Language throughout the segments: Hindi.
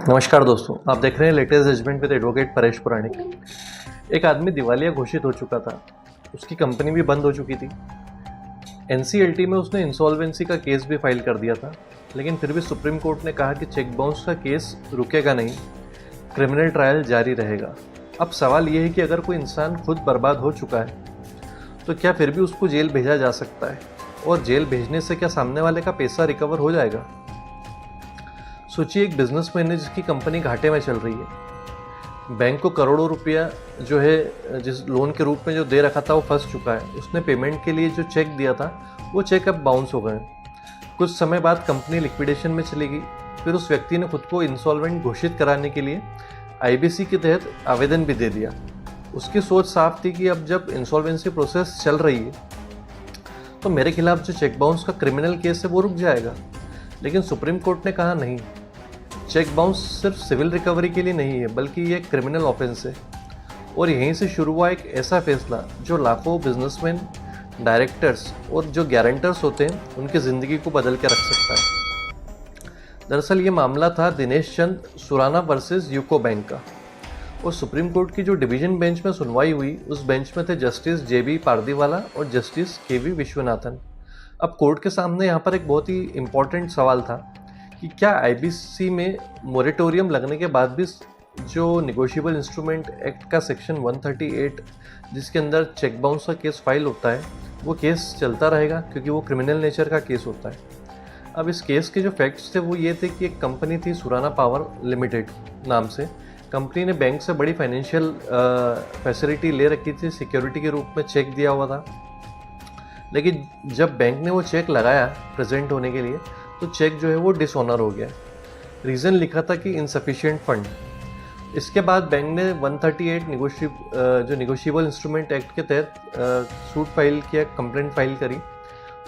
नमस्कार दोस्तों, आप देख रहे हैं latest judgement with advocate Paresh Puranik. एक आदमी दिवालिया घोषित हो चुका था, उसकी कंपनी भी बंद हो चुकी थी। एनसीएलटी में उसने इंसॉल्वेंसी का केस भी फाइल कर दिया था, लेकिन फिर भी सुप्रीम कोर्ट ने कहा कि चेक बाउंस का केस रुकेगा नहीं, क्रिमिनल ट्रायल जारी रहेगा। अब सवाल ये है कि अगर कोई इंसान खुद बर्बाद हो चुका है तो क्या फिर भी उसको जेल भेजा जा सकता है, और जेल भेजने से क्या सामने वाले का पैसा रिकवर हो जाएगा? सोचिए, एक बिजनेसमैन है जिसकी कंपनी घाटे में चल रही है। बैंक को करोड़ों रुपया जो है जिस लोन के रूप में जो दे रखा था वो फंस चुका है। उसने पेमेंट के लिए जो चेक दिया था वो चेक अब बाउंस हो गए। कुछ समय बाद कंपनी लिक्विडेशन में चली गई। फिर उस व्यक्ति ने खुद को इंसॉल्वेंट घोषित कराने के लिए आईबीसी के तहत आवेदन भी दे दिया। उसकी सोच साफ थी कि अब जब इंसॉल्वेंसी प्रोसेस चल रही है तो मेरे खिलाफ जो चेक बाउंस का क्रिमिनल केस है वो रुक जाएगा। लेकिन सुप्रीम कोर्ट ने कहा नहीं, चेक बाउंस सिर्फ सिविल रिकवरी के लिए नहीं है, बल्कि ये क्रिमिनल ऑफेंस है। और यहीं से शुरू हुआ एक ऐसा फैसला जो लाखों बिजनेसमैन, डायरेक्टर्स और जो गारंटर्स होते हैं उनकी ज़िंदगी को बदल के रख सकता है। दरअसल ये मामला था दिनेश चंद सुराना वर्सेस यूको बैंक का। और सुप्रीम कोर्ट की जो डिवीजन बेंच में सुनवाई हुई, उस बेंच में थे जस्टिस जेबी पारदीवाला और जस्टिस केवी विश्वनाथन। अब कोर्ट के सामने यहाँ पर एक बहुत ही इम्पोर्टेंट सवाल था कि क्या आईबीसी में मोरेटोरियम लगने के बाद भी जो निगोशिएबल इंस्ट्रूमेंट एक्ट का सेक्शन 138 जिसके अंदर चेक बाउंस का केस फाइल होता है वो केस चलता रहेगा, क्योंकि वो क्रिमिनल नेचर का केस होता है। अब इस केस के जो फैक्ट्स थे वो ये थे कि एक कंपनी थी सुराना पावर लिमिटेड नाम से। कंपनी ने बैंक से बड़ी फाइनेंशियल फैसिलिटी ले रखी थी, सिक्योरिटी के रूप में चेक दिया हुआ था। लेकिन जब बैंक ने वो चेक लगाया प्रेजेंट होने के लिए तो चेक जो है वो डिसऑनर हो गया। रीज़न लिखा था कि इनसफिशिएंट फंड। इसके बाद बैंक ने 138 जो निगोशिएबल इंस्ट्रूमेंट एक्ट के तहत सूट फाइल किया, कंप्लेंट फाइल करी।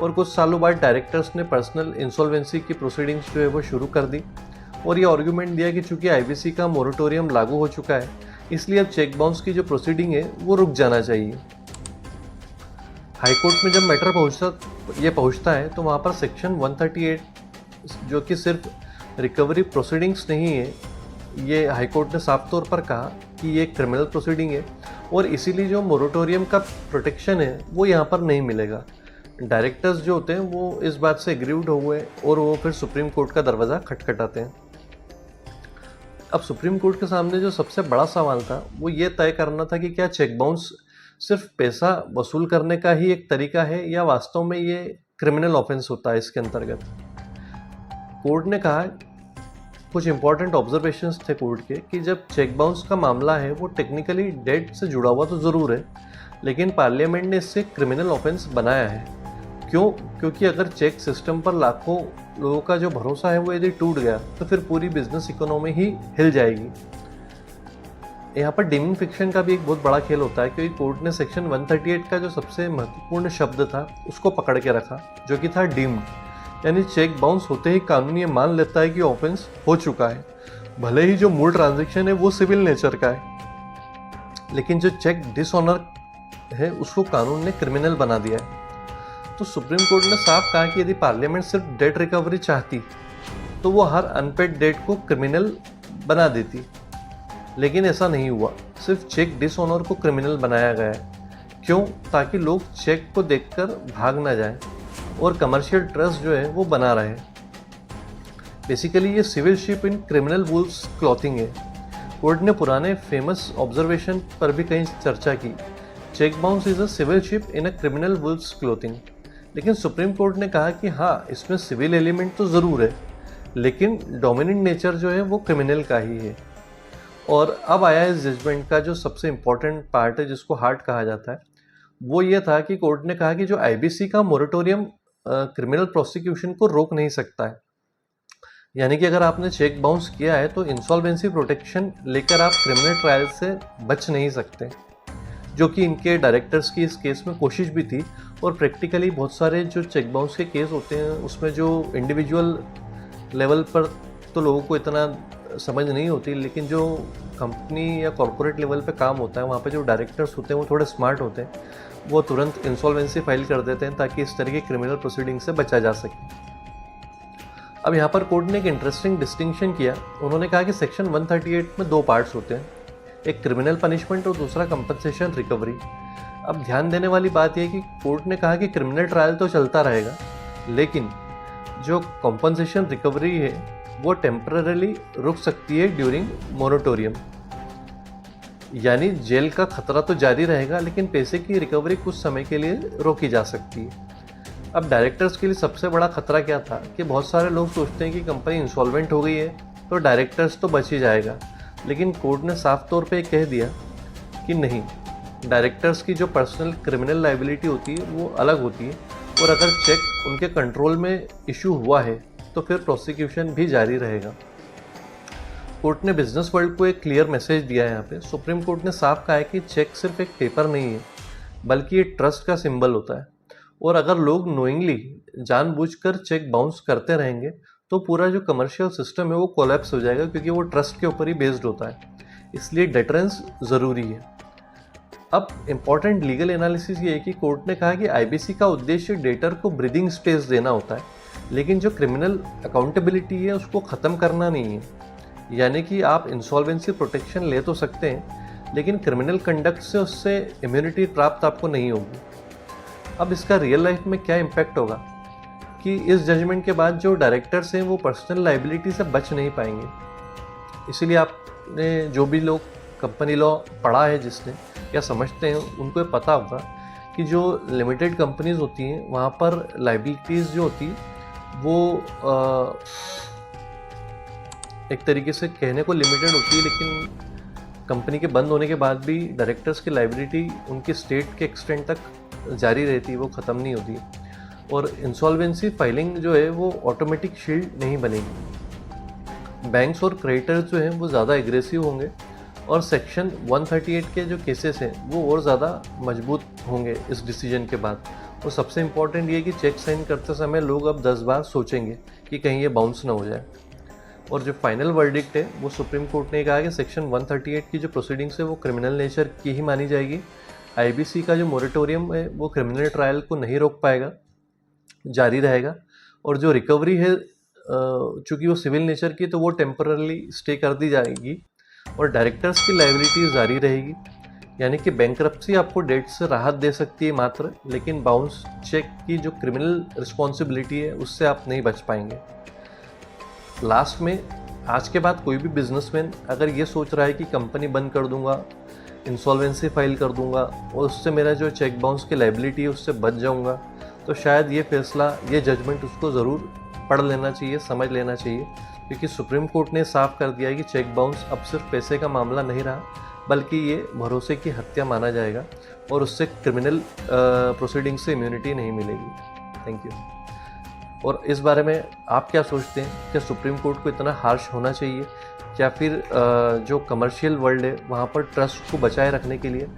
और कुछ सालों बाद डायरेक्टर्स ने पर्सनल इंसॉल्वेंसी की प्रोसीडिंग्स जो है वो शुरू कर दी और ये आर्ग्यूमेंट दिया कि चूंकि आईबीसी का मोरेटोरियम लागू हो चुका है, इसलिए अब चेक बाउंस की जो प्रोसीडिंग है वो रुक जाना चाहिए। हाईकोर्ट में जब मैटर पहुंचता है तो वहाँ पर सेक्शन 138 जो कि सिर्फ रिकवरी प्रोसीडिंग्स नहीं है, ये हाईकोर्ट ने साफ तौर पर कहा कि ये क्रिमिनल प्रोसीडिंग है और इसीलिए जो मोरेटोरियम का प्रोटेक्शन है वो यहाँ पर नहीं मिलेगा। डायरेक्टर्स जो होते हैं वो इस बात से एग्रीड हुए और वो फिर सुप्रीम कोर्ट का दरवाज़ा खटखटाते हैं। अब सुप्रीम कोर्ट के सामने जो सबसे बड़ा सवाल था वो ये तय करना था कि क्या चेक बाउंस सिर्फ पैसा वसूल करने का ही एक तरीका है या वास्तव में ये क्रिमिनल ऑफेंस होता है इसके अंतर्गत। कोर्ट ने कहा, कुछ इंपॉर्टेंट ऑब्जर्वेशंस थे कोर्ट के, कि जब चेक बाउंस का मामला है वो टेक्निकली डेट से जुड़ा हुआ तो ज़रूर है, लेकिन पार्लियामेंट ने इससे क्रिमिनल ऑफेंस बनाया है। क्यों? क्योंकि अगर चेक सिस्टम पर लाखों लोगों का जो भरोसा है वो यदि टूट गया तो फिर पूरी बिजनेस इकोनॉमी ही हिल जाएगी। यहाँ पर डीमिंग फिक्शन का भी एक बहुत बड़ा खेल होता है, क्योंकि कोर्ट ने सेक्शन 138 का जो सबसे महत्वपूर्ण शब्द था उसको पकड़ के रखा, जो कि था डीम्ड। यानी चेक बाउंस होते ही कानून ये मान लेता है कि ऑफेंस हो चुका है, भले ही जो मूल ट्रांजैक्शन है वो सिविल नेचर का है, लेकिन जो चेक डिसऑनर है उसको कानून ने क्रिमिनल बना दिया है। तो सुप्रीम कोर्ट ने साफ कहा कि यदि पार्लियामेंट सिर्फ डेट रिकवरी चाहती तो वो हर अनपेड डेट को क्रिमिनल बना देती, लेकिन ऐसा नहीं हुआ। सिर्फ चेक डिसऑनर को क्रिमिनल बनाया गया है। क्यों? ताकि लोग चेक को देखकर भाग ना जाएं और कमर्शियल ट्रस्ट जो है वो बना रहे। बेसिकली ये civil sheep in criminal wolf's clothing है। कोर्ट ने पुराने फेमस ऑब्जर्वेशन पर भी कहीं चर्चा की, cheque bounce is a civil sheep in a criminal wolf's clothing. लेकिन सुप्रीम कोर्ट ने कहा कि हाँ, इसमें सिविल एलिमेंट तो ज़रूर है, लेकिन डोमिनेंट नेचर जो है वो क्रिमिनल का ही है। और अब आया इस जजमेंट का जो सबसे इम्पोर्टेंट पार्ट है, जिसको हार्ट कहा जाता है। वो ये था कि कोर्ट ने कहा कि जो आईबीसी का मोरेटोरियम क्रिमिनल प्रोसिक्यूशन को रोक नहीं सकता है। यानी कि अगर आपने चेक बाउंस किया है तो इंसॉल्वेंसी प्रोटेक्शन लेकर आप क्रिमिनल ट्रायल से बच नहीं सकते, जो कि इनके डायरेक्टर्स की इस केस में कोशिश भी थी। और प्रैक्टिकली बहुत सारे जो चेक बाउंस के केस होते हैं उसमें जो इंडिविजुअल लेवल पर तो लोगों को इतना समझ नहीं होती, लेकिन जो कंपनी या कॉर्पोरेट लेवल पे काम होता है वहाँ पे जो डायरेक्टर्स होते हैं वो थोड़े स्मार्ट होते हैं, वो तुरंत इंसॉल्वेंसी फाइल कर देते हैं ताकि इस तरह की क्रिमिनल प्रोसीडिंग से बचा जा सके। अब यहाँ पर कोर्ट ने एक इंटरेस्टिंग डिस्टिंक्शन किया। उन्होंने कहा कि सेक्शन 138 में दो पार्ट्स होते हैं, एक क्रिमिनल पनिशमेंट और दूसरा कंपनसेशन रिकवरी। अब ध्यान देने वाली बात यह है कि कोर्ट ने कहा कि क्रिमिनल ट्रायल तो चलता रहेगा, लेकिन जो कंपनसेशन रिकवरी है वो टेम्पररीली रुक सकती है ड्यूरिंग मोरेटोरियम। यानी जेल का खतरा तो जारी रहेगा, लेकिन पैसे की रिकवरी कुछ समय के लिए रोकी जा सकती है। अब डायरेक्टर्स के लिए सबसे बड़ा खतरा क्या था कि बहुत सारे लोग सोचते हैं कि कंपनी इंसॉल्वेंट हो गई है तो डायरेक्टर्स तो बच ही जाएगा, लेकिन कोर्ट ने साफ तौर पे कह दिया कि नहीं, डायरेक्टर्स की जो पर्सनल क्रिमिनल लायबिलिटी होती है वो अलग होती है, और अगर चेक उनके कंट्रोल में इशू हुआ है तो फिर प्रोसिक्यूशन भी जारी रहेगा। कोर्ट ने बिजनेस वर्ल्ड को एक क्लियर मैसेज दिया है। यहाँ पे सुप्रीम कोर्ट ने साफ कहा है कि चेक सिर्फ एक पेपर नहीं है, बल्कि ये ट्रस्ट का सिंबल होता है, और अगर लोग नोइंगली जानबूझकर चेक बाउंस करते रहेंगे तो पूरा जो कमर्शियल सिस्टम है वो कोलैप्स हो जाएगा, क्योंकि वो ट्रस्ट के ऊपर ही बेस्ड होता है। इसलिए डेटरेंस ज़रूरी है। अब इम्पॉर्टेंट लीगल एनालिसिस ये है कि कोर्ट ने कहा कि आईबीसी का उद्देश्य डेटर को ब्रीदिंग स्पेस देना होता है, लेकिन जो क्रिमिनल अकाउंटेबिलिटी है उसको ख़त्म करना नहीं है। यानी कि आप इंसॉल्वेंसी प्रोटेक्शन ले तो सकते हैं, लेकिन क्रिमिनल कंडक्ट से उससे इम्यूनिटी प्राप्त आपको नहीं होगी। अब इसका रियल लाइफ में क्या इम्पैक्ट होगा कि इस जजमेंट के बाद जो डायरेक्टर्स हैं वो पर्सनल लाइबिलिटी से बच नहीं पाएंगे। इसीलिए आपने जो भी लोग कंपनी लॉ पढ़ा है जिसने या समझते हैं, उनको ये पता होगा कि जो लिमिटेड कंपनीज होती हैं वहाँ पर लाइबिलिटीज़ जो होती वो एक तरीके से कहने को लिमिटेड होती है, लेकिन कंपनी के बंद होने के बाद भी डायरेक्टर्स की लाइबिलिटी उनकी स्टेट के एक्सटेंट तक जारी रहती है, वो ख़त्म नहीं होती है। और इंसॉल्वेंसी फाइलिंग जो है वो ऑटोमेटिक शील्ड नहीं बनेगी। बैंक्स और क्रेडिटर्स जो हैं वो ज़्यादा एग्रेसिव होंगे, और सेक्शन 138 के जो केसेस हैं वो और ज़्यादा मजबूत होंगे इस डिसीजन के बाद। और सबसे इम्पॉर्टेंट ये कि चेक साइन करते समय लोग अब 10 बार सोचेंगे कि कहीं ये बाउंस ना हो जाए। और जो फाइनल वर्डिक्ट है वो सुप्रीम कोर्ट ने कहा कि सेक्शन 138 की जो प्रोसीडिंग्स है वो क्रिमिनल नेचर की ही मानी जाएगी। आईबीसी का जो मोरेटोरियम है वो क्रिमिनल ट्रायल को नहीं रोक पाएगा, जारी रहेगा। और जो रिकवरी है चूँकि वो सिविल नेचर की, तो वो टेम्पररी स्टे कर दी जाएगी, और डायरेक्टर्स की लायबिलिटी जारी रहेगी। यानी कि बैंक्रप्सी आपको डेट से राहत दे सकती है मात्र, लेकिन बाउंस चेक की जो क्रिमिनल रिस्पॉन्सिबिलिटी है उससे आप नहीं बच पाएंगे। लास्ट में, आज के बाद कोई भी बिजनेसमैन अगर ये सोच रहा है कि कंपनी बंद कर दूंगा, इंसॉल्वेंसी फाइल कर दूंगा और उससे मेरा जो चेक बाउंस की लायबिलिटी है उससे बच जाऊंगा, तो शायद ये फैसला, ये जजमेंट उसको ज़रूर पढ़ लेना चाहिए, समझ लेना चाहिए, क्योंकि सुप्रीम कोर्ट ने साफ कर दिया है कि चेक बाउंस अब सिर्फ पैसे का मामला नहीं रहा, बल्कि ये भरोसे की हत्या माना जाएगा, और उससे क्रिमिनल प्रोसीडिंग से इम्यूनिटी नहीं मिलेगी। Thank you. और इस बारे में आप क्या सोचते हैं? क्या सुप्रीम कोर्ट को इतना हार्श होना चाहिए, या फिर जो कमर्शियल वर्ल्ड है वहाँ पर ट्रस्ट को बचाए रखने के लिए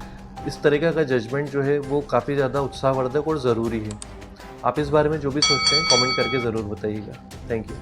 इस तरीक़े का जजमेंट जो है वो काफ़ी ज़्यादा उत्साहवर्धक और ज़रूरी है? आप इस बारे में जो भी सोचते हैं कमेंट करके ज़रूर बताइएगा। Thank you.